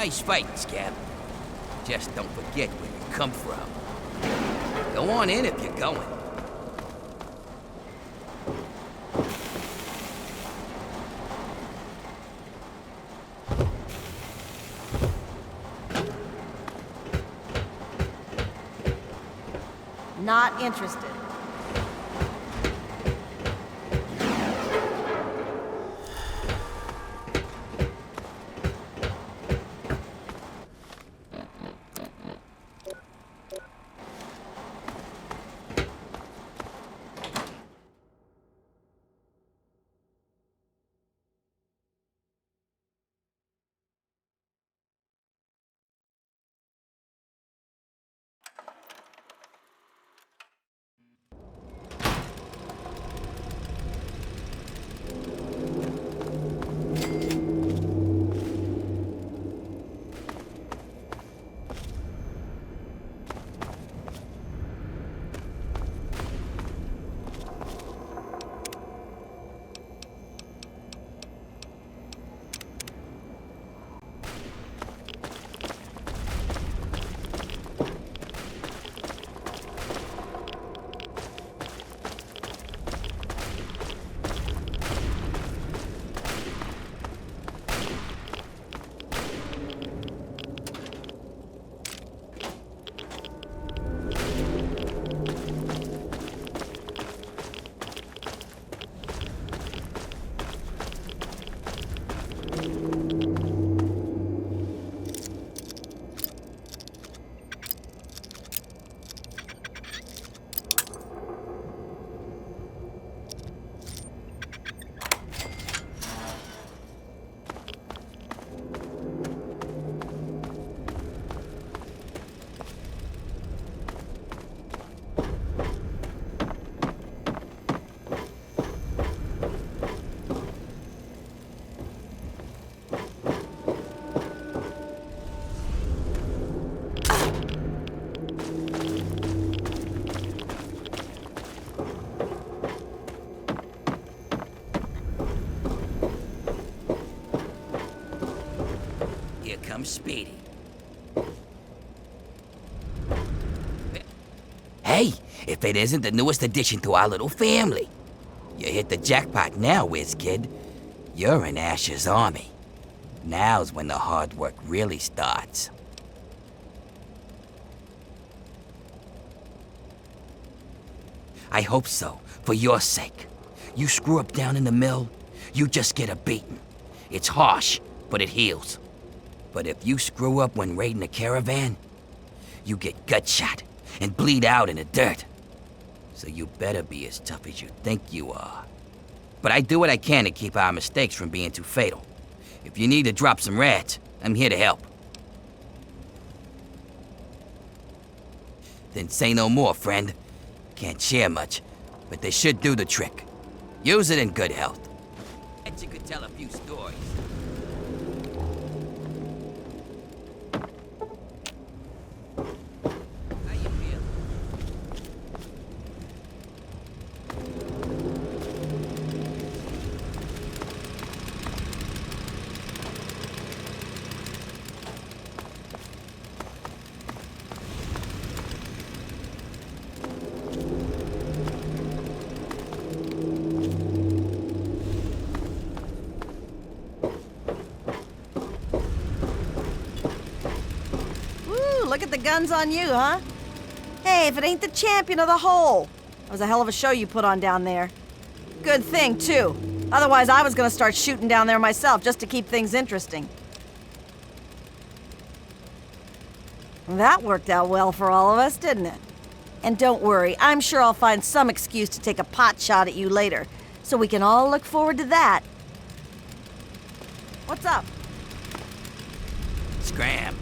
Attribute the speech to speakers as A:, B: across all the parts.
A: Nice fighting, Scab. Just don't forget where you come from. Go on in if you're going.
B: Not interested.
A: Speedy. Hey, if it isn't the newest addition to our little family. You hit the jackpot now, whiz kid. You're in Ash's army. Now's when the hard work really starts. I hope so, for your sake. You screw up down in the mill, you just get a beating. It's harsh, but it heals. But if you screw up when raiding a caravan, you get gut shot and bleed out in the dirt. So you better be as tough as you think you are. But I do what I can to keep our mistakes from being too fatal. If you need to drop some rats, I'm here to help. Then say no more, friend. Can't share much, but they should do the trick. Use it in good health. Bet you could tell a few stories.
B: Look at the guns on you, huh? Hey, if it ain't the champion of the hole. That was a hell of a show you put on down there. Good thing, too. Otherwise, I was gonna start shooting down there myself just to keep things interesting. That worked out well for all of us, didn't it? And don't worry, I'm sure I'll find some excuse to take a pot shot at you later, so we can all look forward to that. What's up?
A: Scram.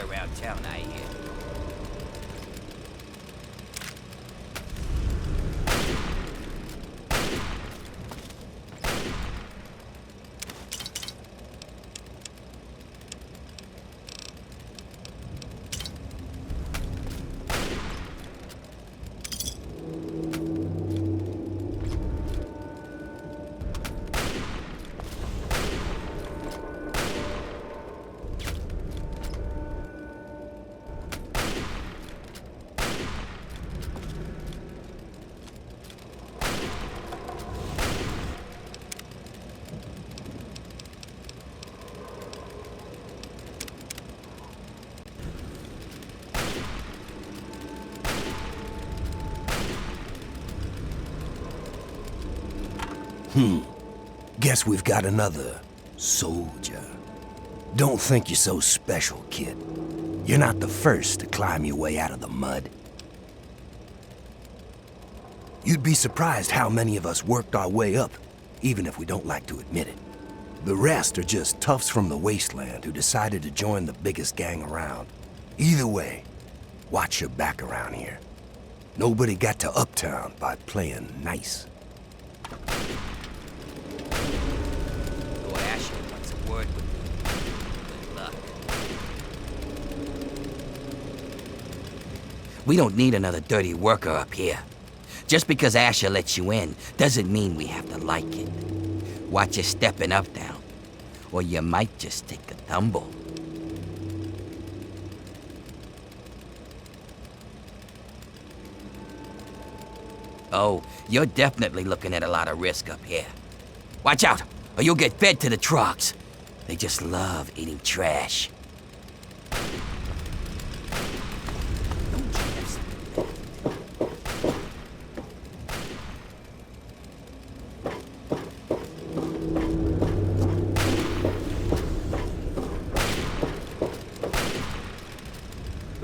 A: here around town, I hear.
C: Guess we've got another soldier. Don't think you're so special, kid. You're not the first to climb your way out of the mud. You'd be surprised how many of us worked our way up, even if we don't like to admit it. The rest are just toughs from the wasteland who decided to join the biggest gang around. Either way, watch your back around here. Nobody got to Uptown by playing nice.
A: Lord Ashley wants a word with you. Good luck. We don't need another dirty worker up here. Just because Asher lets you in doesn't mean we have to like it. Watch you stepping up now, or you might just take a tumble. Oh, you're definitely looking at a lot of risk up here. Watch out, or you'll get fed to the trucks. They just love eating trash.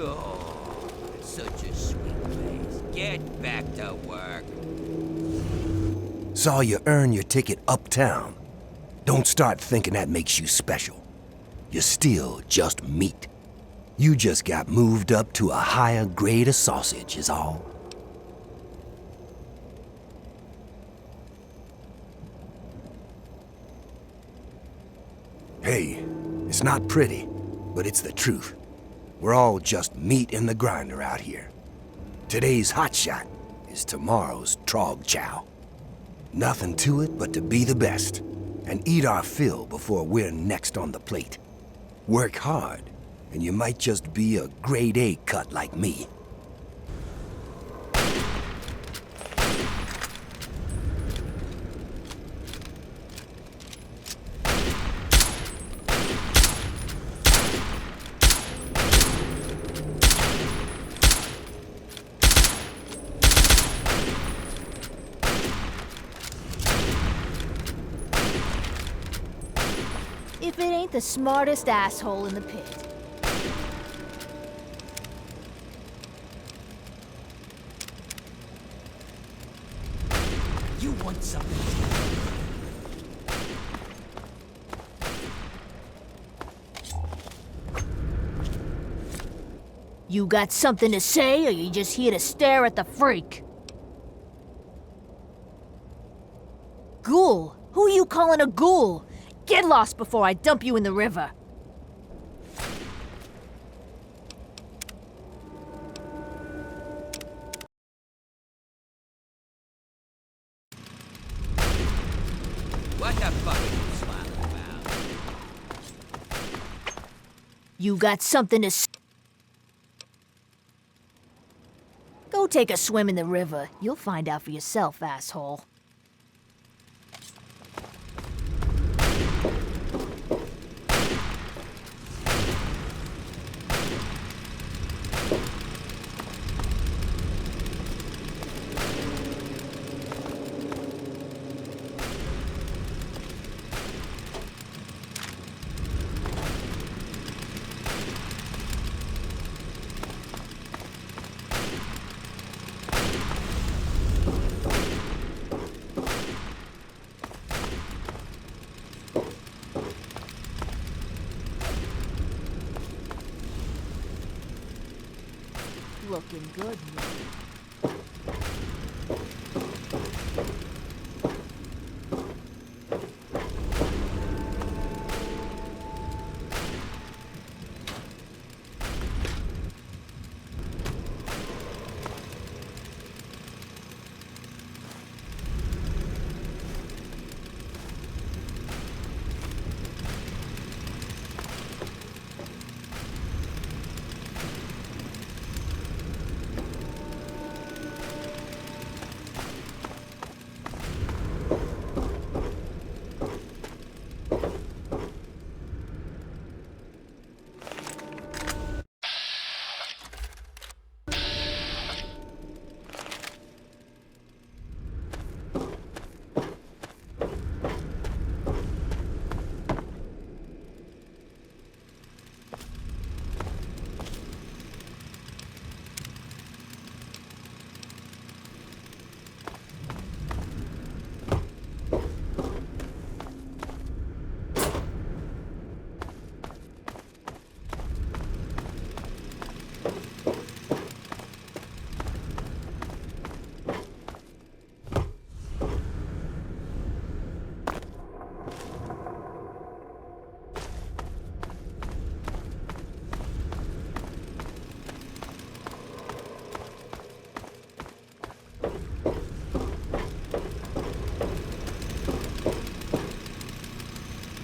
A: Oh, such a sweet face. Get back to work.
C: Saw you earn your ticket uptown. Don't start thinking that makes you special. You're still just meat. You just got moved up to a higher grade of sausage is all. Hey, it's not pretty, but it's the truth. We're all just meat in the grinder out here. Today's hotshot is tomorrow's trog chow. Nothing to it but to be the best and eat our fill before we're next on the plate. Work hard, and you might just be a grade A cut like me.
D: If it ain't the smartest asshole in the pit.
A: You want something?
D: You got something to say, or you just here to stare at the freak? Ghoul? Who are you calling a ghoul? Get lost before I dump you in the river.
A: What the fuck are you smiling about?
D: You got something to say? Go take a swim in the river. You'll find out for yourself, asshole. Looking good, Nick.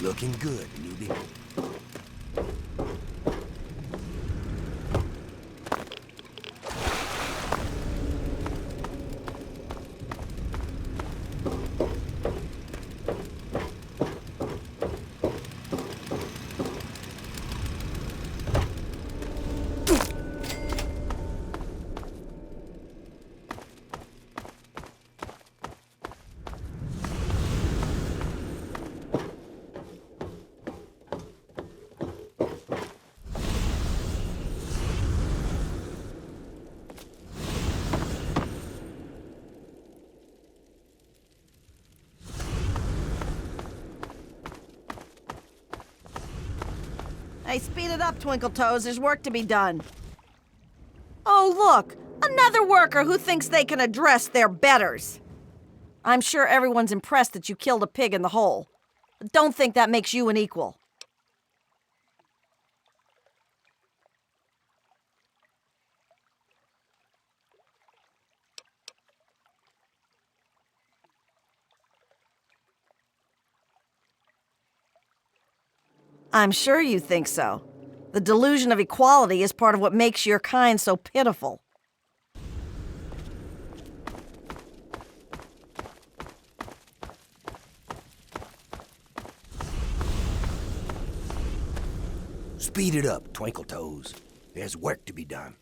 C: Looking good, newbie.
B: Hey, speed it up, Twinkle Toes. There's work to be done. Oh, look! Another worker who thinks they can address their betters. I'm sure everyone's impressed that you killed a pig in the hole. But don't think that makes you an equal. I'm sure you think so. The delusion of equality is part of what makes your kind so pitiful.
C: Speed it up, Twinkle Toes. There's work to be done.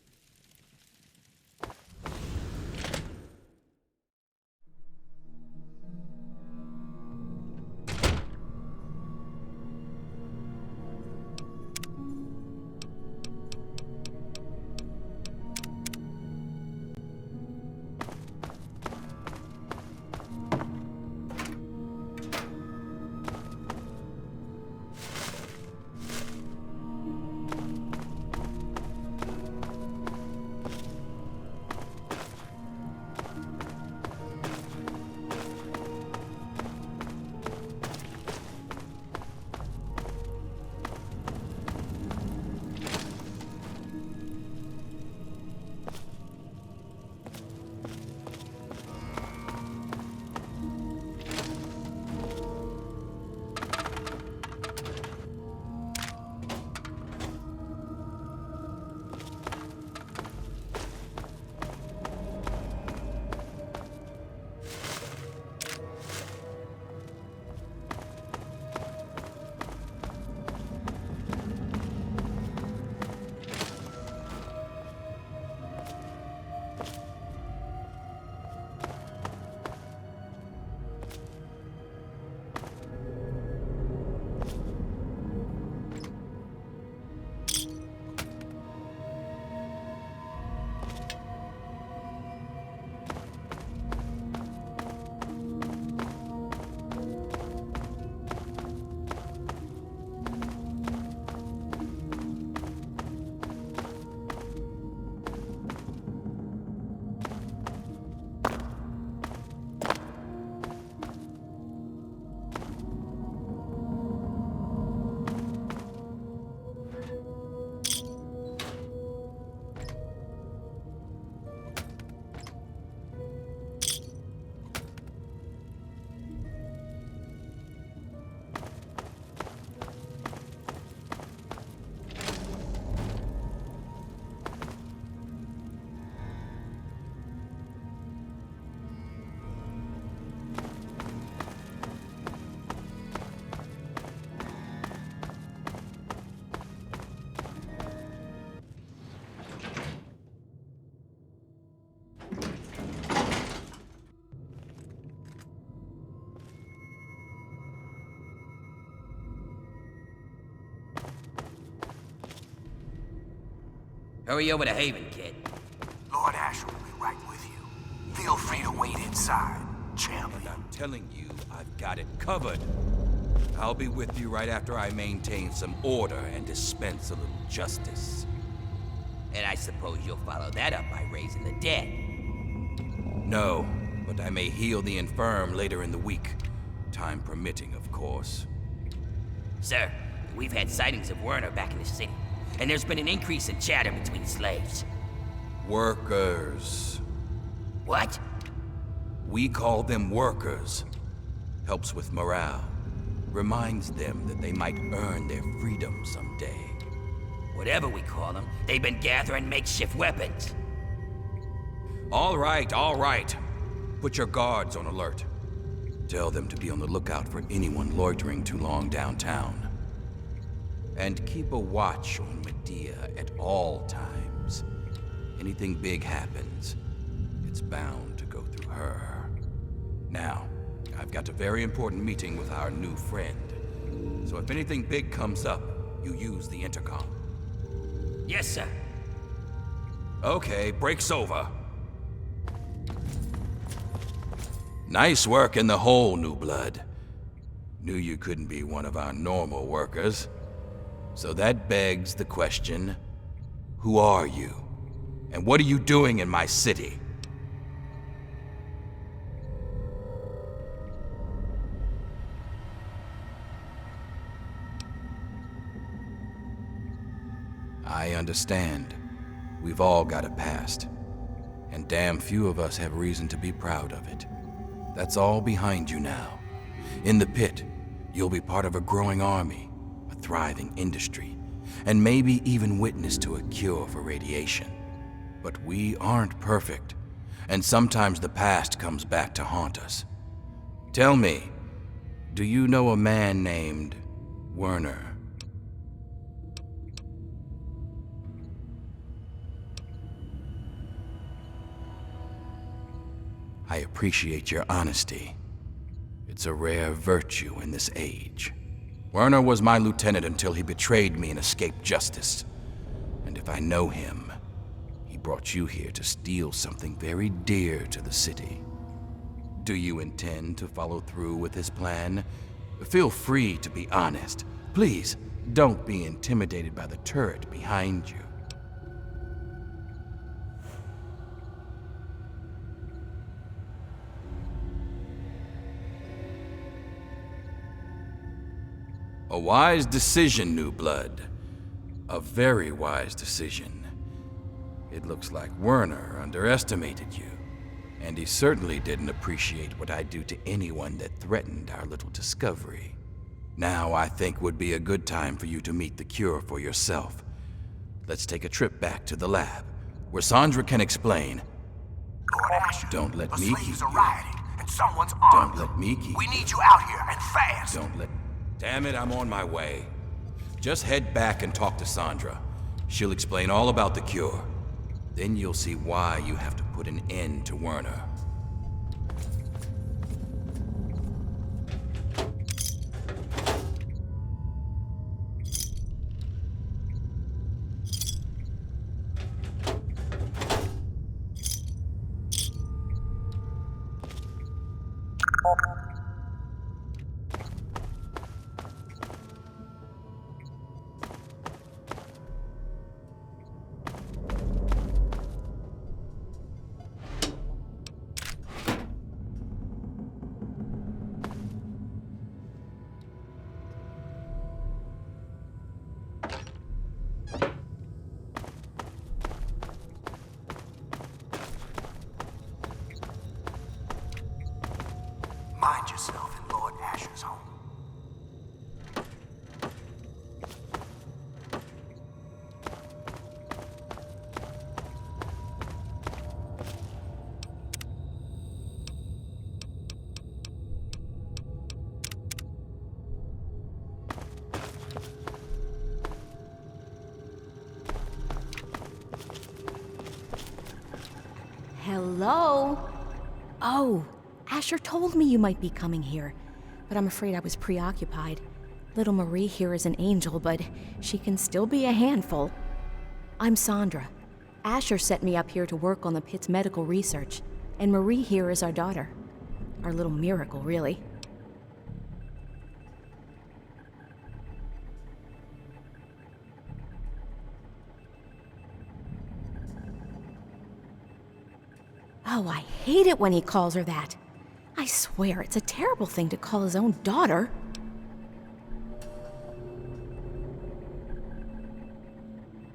A: Hurry over to Haven, kid.
C: Lord Asher will be right with you. Feel free to wait inside, champion.
E: And I'm telling you, I've got it covered. I'll be with you right after I maintain some order and dispense a little justice.
A: And I suppose you'll follow that up by raising the dead.
E: No, but I may heal the infirm later in the week. Time permitting, of course.
A: Sir, we've had sightings of Werner back in the city, and there's been an increase in chatter between slaves.
E: Workers.
A: What?
E: We call them workers. Helps with morale. Reminds them that they might earn their freedom someday.
A: Whatever we call them, they've been gathering makeshift weapons.
E: All right. Put your guards on alert. Tell them to be on the lookout for anyone loitering too long downtown. And keep a watch on Medea at all times. Anything big happens, it's bound to go through her. Now, I've got a very important meeting with our new friend. So if anything big comes up, you use the intercom.
A: Yes, sir.
E: Okay, break's over. Nice work in the hole, new blood. Knew you couldn't be one of our normal workers. So that begs the question, who are you? And what are you doing in my city? I understand. We've all got a past. And damn few of us have reason to be proud of it. That's all behind you now. In the pit, you'll be part of a growing army, a thriving industry, and maybe even witness to a cure for radiation. But we aren't perfect, and sometimes the past comes back to haunt us. Tell me, do you know a man named Werner? I appreciate your honesty. It's a rare virtue in this age. Werner was my lieutenant until he betrayed me and escaped justice. And if I know him, he brought you here to steal something very dear to the city. Do you intend to follow through with his plan? Feel free to be honest. Please, don't be intimidated by the turret behind you. A wise decision, new blood. A very wise decision. It looks like Werner underestimated you. And he certainly didn't appreciate what I do to anyone that threatened our little discovery. Now I think would be a good time for you to meet the cure for yourself. Let's take a trip back to the lab, where Sandra can explain.
C: Lord Asher,
E: Don't let
C: the
E: me
C: slaves
E: keep
C: are
E: you.
C: rioting, and someone's armed
E: Don't let me keep
C: We
E: you.
C: need you out here, and fast!
E: Don't let... Damn it, I'm on my way. Just head back and talk to Sandra. She'll explain all about the cure. Then you'll see why you have to put an end to Werner.
C: Mind yourself in Lord Asher's home.
F: Hello? Oh, Asher told me you might be coming here, but I'm afraid I was preoccupied. Little Marie here is an angel, but she can still be a handful. I'm Sandra. Asher set me up here to work on the pit's medical research, and Marie here is our daughter. Our little miracle, really. Oh, I hate it when he calls her that. I swear, it's a terrible thing to call his own daughter.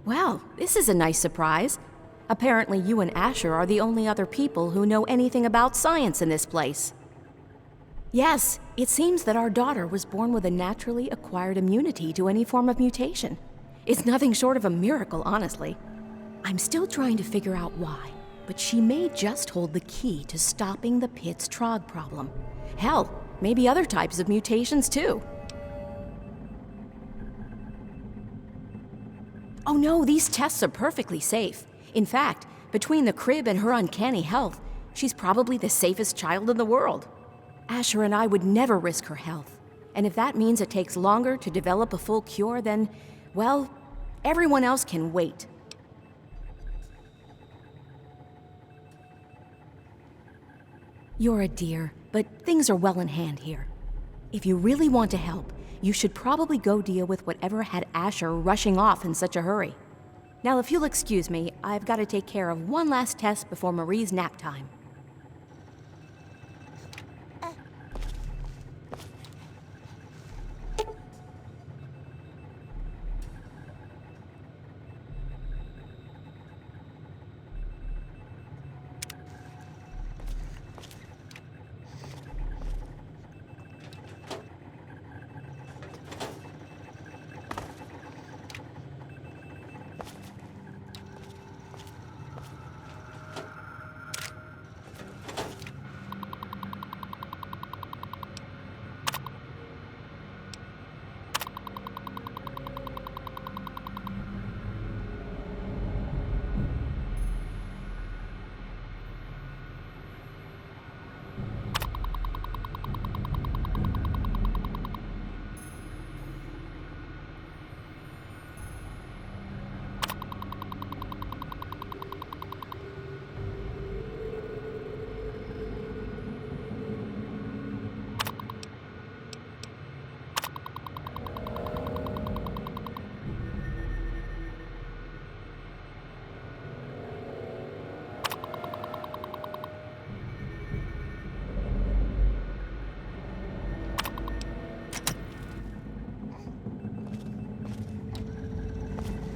F: Well, this is a nice surprise. Apparently you and Asher are the only other people who know anything about science in this place. Yes, it seems that our daughter was born with a naturally acquired immunity to any form of mutation. It's nothing short of a miracle, honestly. I'm still trying to figure out why, but she may just hold the key to stopping the pit's trog problem. Hell, maybe other types of mutations too. Oh no, these tests are perfectly safe. In fact, between the crib and her uncanny health, she's probably the safest child in the world. Asher and I would never risk her health. And if that means it takes longer to develop a full cure, then, well, everyone else can wait. You're a dear, but things are well in hand here. If you really want to help, you should probably go deal with whatever had Asher rushing off in such a hurry. Now, if you'll excuse me, I've got to take care of one last test before Marie's nap time.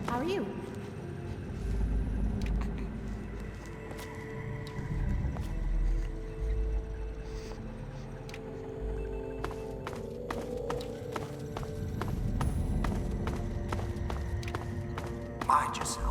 F: How are you?
C: Mind yourself.